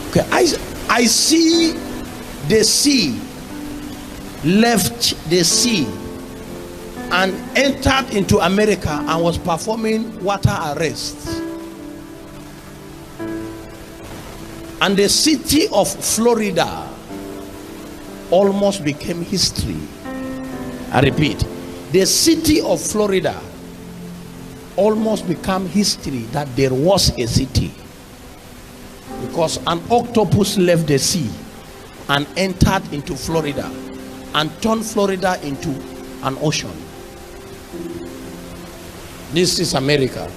Okay, I see the sea, left the sea and entered into America and was performing water arrests. And the city of Florida almost became history. I repeat, the city of Florida almost became history, that there was a city, because an octopus left the sea and entered into Florida and turned Florida into an ocean. This is America.